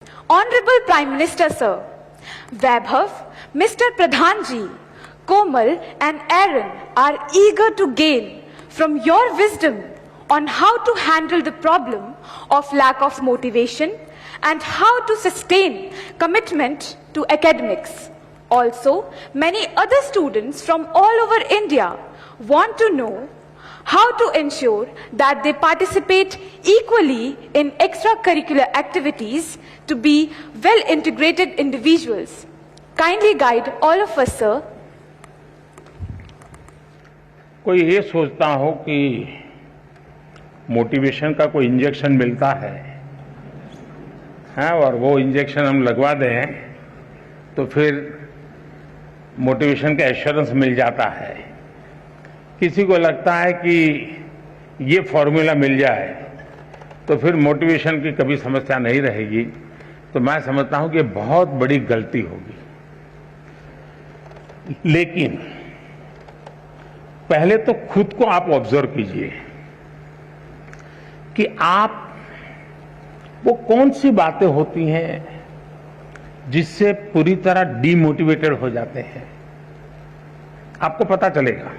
Honorable Prime Minister Sir, Vaibhav, Mr. Pradhan ji, Komal and Aaron are eager to gain from your wisdom on how to handle the problem of lack of motivation and how to sustain commitment to academics. Also, many other students from all over India want to know how to ensure that they participate equally in extracurricular activities to be well-integrated individuals. Kindly guide all of us, sir. कोई ये सोचता हो कि motivation का कोई injection मिलता है, हाँ, और वो इंजेक्शन हम लगवा दें तो फिर मोटिवेशन का एश्योरेंस मिल जाता है। किसी को लगता है कि ये फॉर्मूला मिल जाए तो फिर मोटिवेशन की कभी समस्या नहीं रहेगी। तो मैं समझता हूं कि बहुत बड़ी गलती होगी। लेकिन पहले तो खुद को आप ऑब्जर्व कीजिए कि आप वो कौन सी बातें होती हैं जिससे पूरी तरह डीमोटिवेटेड हो जाते हैं। आपको पता चलेगा।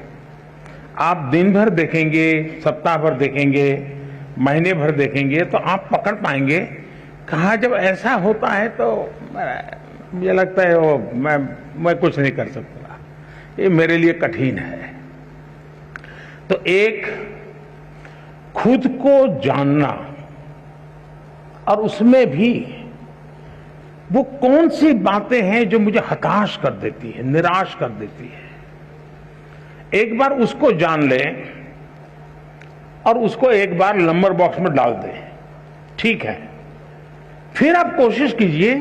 आप दिन भर देखेंगे, सप्ताह भर देखेंगे, महीने भर देखेंगे तो आप पकड़ पाएंगे कहाँ जब ऐसा होता है तो मुझे लगता है वो मैं कुछ नहीं कर सकता, ये मेरे लिए कठिन है। तो एक खुद को जानना और उसमें भी वो कौन सी बातें हैं जो मुझे हताश कर देती है, निराश कर देती है, एक बार उसको जान लें और उसको एक बार नंबर बॉक्स में डाल दें। ठीक है, फिर आप कोशिश कीजिए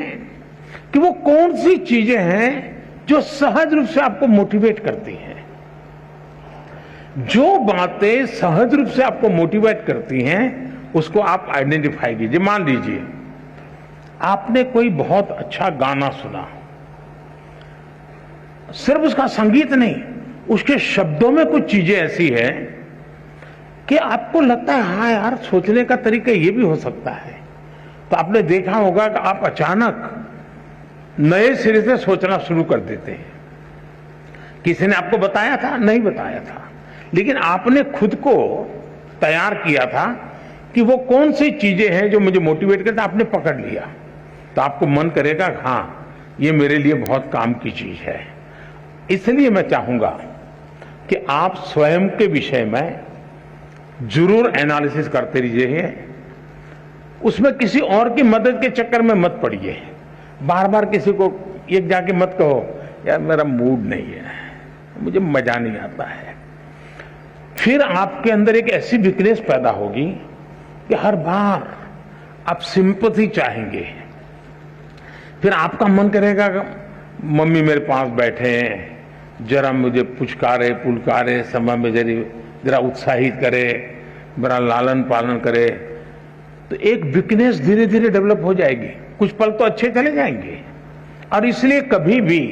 कि वो कौन सी चीजें हैं जो सहज रूप से आपको मोटिवेट करती हैं। जो बातें सहज रूप से आपको मोटिवेट करती हैं उसको आप आइडेंटिफाई कीजिए। मान लीजिए आपने कोई बहुत अच्छा गाना सुना, सिर्फ उसका संगीत नहीं, उसके शब्दों में कुछ चीजें ऐसी है कि आपको लगता है हाँ यार, सोचने का तरीका ये भी हो सकता है। तो आपने देखा होगा कि आप अचानक नए सिरे से सोचना शुरू कर देते हैं। किसी ने आपको बताया था? नहीं बताया था, लेकिन आपने खुद को तैयार किया था कि वो कौन सी चीजें हैं जो मुझे मोटिवेट करते, आपने पकड़ लिया। तो आपको मन करेगा हाँ, ये मेरे लिए बहुत काम की चीज है। इसलिए मैं चाहूंगा कि आप स्वयं के विषय में जरूर एनालिसिस करते रहिए। उसमें किसी और की मदद के चक्कर में मत पड़िए। बार बार किसी को एक जाके मत कहो यार मेरा मूड नहीं है, मुझे मजा नहीं आता है। फिर आपके अंदर एक ऐसी वीकनेस पैदा होगी कि हर बार आप सिंपैथी चाहेंगे। फिर आपका मन करेगा मम्मी मेरे पास बैठे हैं, जरा मुझे पुचकारे पुलकारे, समय में जरा उत्साहित करे, मेरा लालन पालन करे। तो एक वीकनेस धीरे धीरे डेवलप हो जाएगी। कुछ पल तो अच्छे चले जाएंगे। और इसलिए कभी भी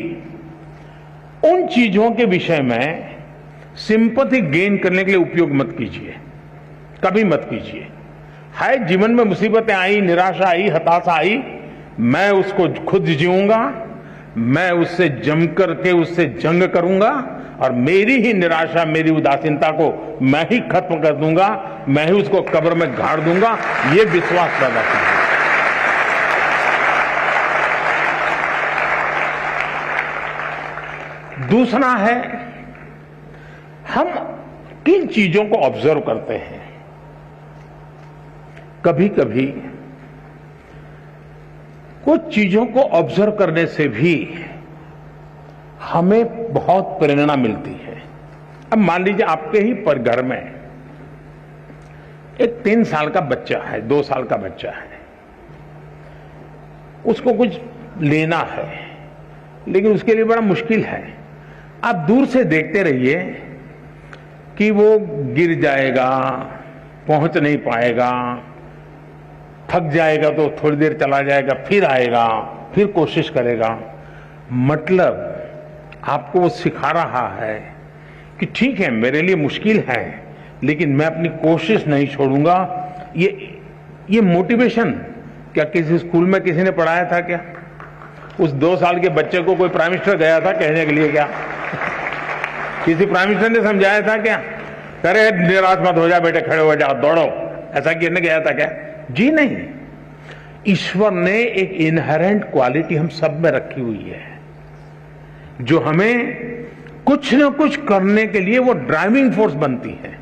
उन चीजों के विषय में सिंपैथी गेन करने के लिए उपयोग मत कीजिए, कभी मत कीजिए। है जीवन में मुसीबतें आई, निराशा आई, हताशा आई, मैं उसको खुद जीऊंगा, मैं उससे जम करके उससे जंग करूंगा और मेरी ही निराशा, मेरी उदासीनता को मैं ही खत्म कर दूंगा, मैं ही उसको कब्र में गाड़ दूंगा। ये विश्वास पैदा कीजिए। दूसरा है, हम किन चीजों को ऑब्जर्व करते हैं। कभी कभी कुछ चीजों को ऑब्जर्व करने से भी हमें बहुत प्रेरणा मिलती है। अब मान लीजिए आपके ही पर घर में एक 3 साल का बच्चा है, 2 साल का बच्चा है, उसको कुछ लेना है लेकिन उसके लिए बड़ा मुश्किल है। आप दूर से देखते रहिए कि वो गिर जाएगा, पहुंच नहीं पाएगा, थक जाएगा तो थोड़ी देर चला जाएगा, फिर आएगा, फिर कोशिश करेगा। मतलब आपको वो सिखा रहा है कि ठीक है मेरे लिए मुश्किल है लेकिन मैं अपनी कोशिश नहीं छोड़ूंगा। ये मोटिवेशन क्या किसी स्कूल में किसी ने पढ़ाया था क्या? उस 2 साल के बच्चे को कोई प्राइम मिनिस्टर गया था कहने के लिए क्या? किसी प्राइम मिनिस्टर ने समझाया था क्या? अरे निराश मत हो जा बेटे, खड़े हो जाओ, दौड़ो, ऐसा कहने गया था क्या? जी नहीं। ईश्वर ने एक इनहेरेंट क्वालिटी हम सब में रखी हुई है, जो हमें कुछ न कुछ करने के लिए वो ड्राइविंग फोर्स बनती है।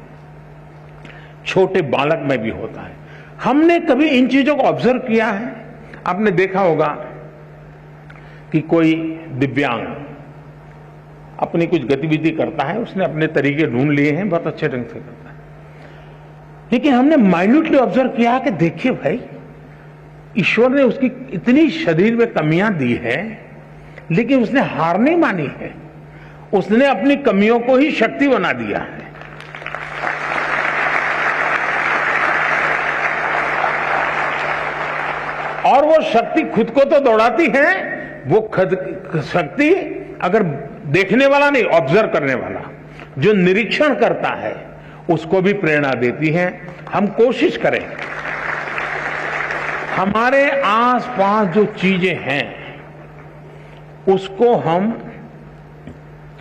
छोटे बालक में भी होता है। हमने कभी इन चीजों को ऑब्जर्व किया है? आपने देखा होगा कि कोई दिव्यांग अपनी कुछ गतिविधि करता है, उसने अपने तरीके ढूंढ लिए हैं, बहुत अच्छे ढंग से करता है, लेकिन हमने माइन्यूटली ऑब्जर्व किया कि देखिए भाई, ईश्वर ने उसकी इतनी शरीर में कमियां दी है, लेकिन उसने हार नहीं मानी है। उसने अपनी कमियों को ही शक्ति बना दिया है। और वो शक्ति खुद को तो दौड़ाती है, वो खुद शक्ति अगर देखने वाला नहीं, ऑब्जर्व करने वाला, जो निरीक्षण करता है, उसको भी प्रेरणा देती है। हम कोशिश करें, हमारे आसपास जो चीजें हैं उसको हम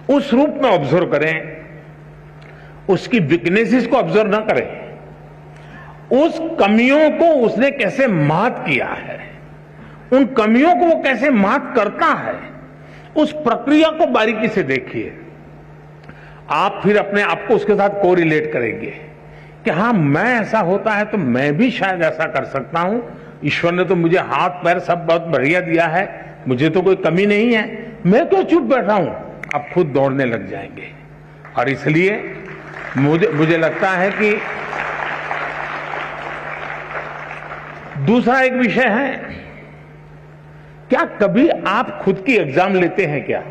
उस रूप में ऑब्जर्व करें, उसकी वीकनेसेस को ऑब्जर्व ना करें, उस कमियों को उसने कैसे मात किया है, उन कमियों को वो कैसे मात करता है, उस प्रक्रिया को बारीकी से देखिए। आप फिर अपने आप को उसके साथ कोरिलेट करेंगे कि हाँ, मैं ऐसा होता है तो मैं भी शायद ऐसा कर सकता हूं। ईश्वर ने तो मुझे हाथ पैर सब बहुत बढ़िया दिया है, मुझे तो कोई कमी नहीं है, मैं क्यों चुप बैठा हूं? आप खुद दौड़ने लग जाएंगे। और इसलिए मुझे लगता है कि दूसरा एक विषय है, क्या कभी आप खुद की एग्जाम लेते हैं क्या?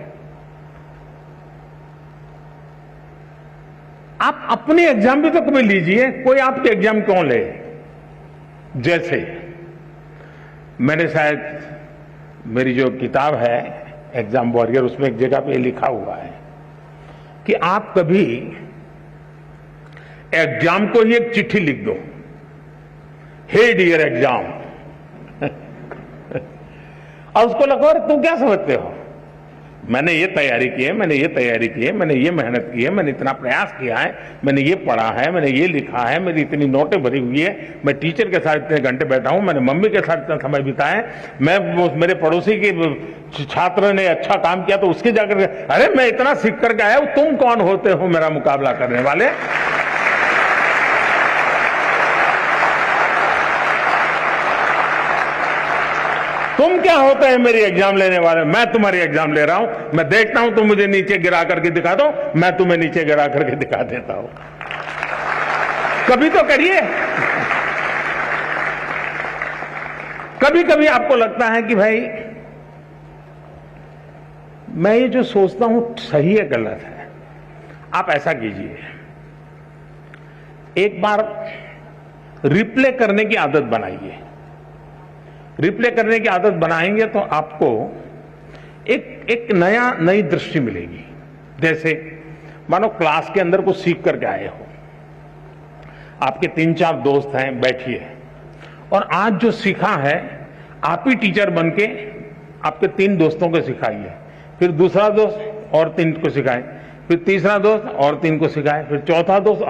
आप अपनी एग्जाम भी तो कभी लीजिए, कोई आपके एग्जाम क्यों ले? जैसे मैंने शायद मेरी जो किताब है एग्जाम वॉरियर, उसमें एक जगह पे लिखा हुआ है कि आप कभी एग्जाम को ही एक चिट्ठी लिख दो, हे डियर एग्जाम, और उसको लगो अरे तुम क्या समझते हो, मैंने ये तैयारी की है, मैंने ये तैयारी की है, मैंने ये मेहनत की है, मैंने इतना प्रयास किया है, मैंने ये पढ़ा है, मैंने ये लिखा है, मेरी इतनी नोटें भरी हुई है, मैं टीचर के साथ इतने घंटे बैठा हूं, मैंने मम्मी के साथ इतना समय बिताया है, मैं मेरे पड़ोसी के छात्र ने अच्छा काम किया तो उसके जाकर अरे मैं इतना सीख करके आया हूं, तुम कौन होते हो मेरा मुकाबला करने वाले? तुम क्या होते हैं मेरी एग्जाम लेने वाले? मैं तुम्हारी एग्जाम ले रहा हूं, मैं देखता हूं तुम मुझे नीचे गिरा करके दिखा दो, मैं तुम्हें नीचे गिरा करके दिखा देता हूं। कभी तो करिए। कभी कभी आपको लगता है कि भाई मैं ये जो सोचता हूं सही है गलत है, आप ऐसा कीजिए, एक बार रिप्ले करने की आदत बनाइए। रिप्ले करने की आदत बनाएंगे तो आपको एक नई दृष्टि मिलेगी। जैसे मानो क्लास के अंदर कुछ सीख करके आए हो, आपके 3-4 दोस्त हैं, बैठिए और आज जो सीखा है आप ही टीचर बन के आपके 3 दोस्तों को सिखाइए, फिर दूसरा दोस्त और 3 को सिखाए, फिर तीसरा दोस्त और 3 को सिखाए, फिर चौथा दोस्त,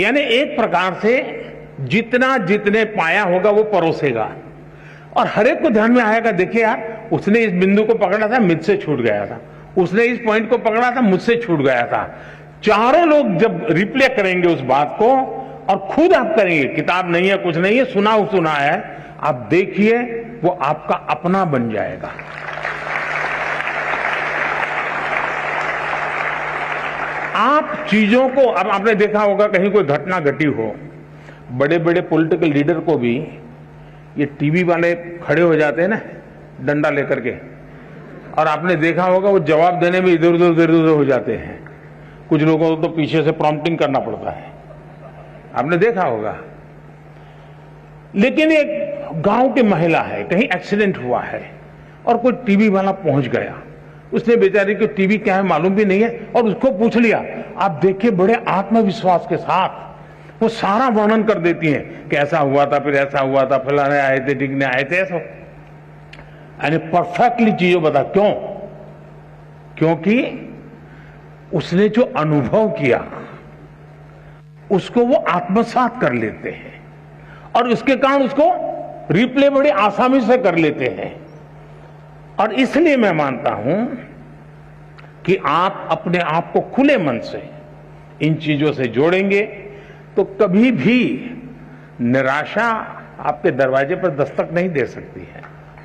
यानी एक प्रकार से जितने पाया होगा वो परोसेगा और हर एक को ध्यान में आएगा, देखिए यार उसने इस बिंदु को पकड़ा था, मुझसे छूट गया था, उसने इस पॉइंट को पकड़ा था, मुझसे छूट गया था। चारों लोग जब रिप्ले करेंगे उस बात को और खुद आप करेंगे, किताब नहीं है, कुछ नहीं है, सुना है, आप देखिए वो आपका अपना बन जाएगा। आप चीजों को, अब आपने देखा होगा कहीं कोई घटना घटी हो, बड़े बड़े पॉलिटिकल लीडर को भी ये टीवी वाले खड़े हो जाते हैं ना डंडा लेकर के, और आपने देखा होगा वो जवाब देने में इधर उधर हो जाते हैं। कुछ लोगों को तो पीछे से प्रॉम्प्टिंग करना पड़ता है, आपने देखा होगा। लेकिन एक गांव की महिला है, कहीं एक्सीडेंट हुआ है और कोई टीवी वाला पहुंच गया, उसने बेचारी को टीवी क्या है मालूम भी नहीं है और उसको पूछ लिया। आप देखिए बड़े आत्मविश्वास के साथ वो सारा वर्णन कर देती हैं कि ऐसा हुआ था, फिर ऐसा हुआ था, फलाने आए थे, टिकने आए थे, ऐसा। यानी परफेक्टली चीजों बता। क्यों? क्योंकि उसने जो अनुभव किया उसको वो आत्मसात कर लेते हैं और उसके कारण उसको रिप्ले बड़ी आसानी से कर लेते हैं। और इसलिए मैं मानता हूं कि आप अपने आप को खुले मन से इन चीजों से जोड़ेंगे तो कभी भी निराशा आपके दरवाजे पर दस्तक नहीं दे सकती है।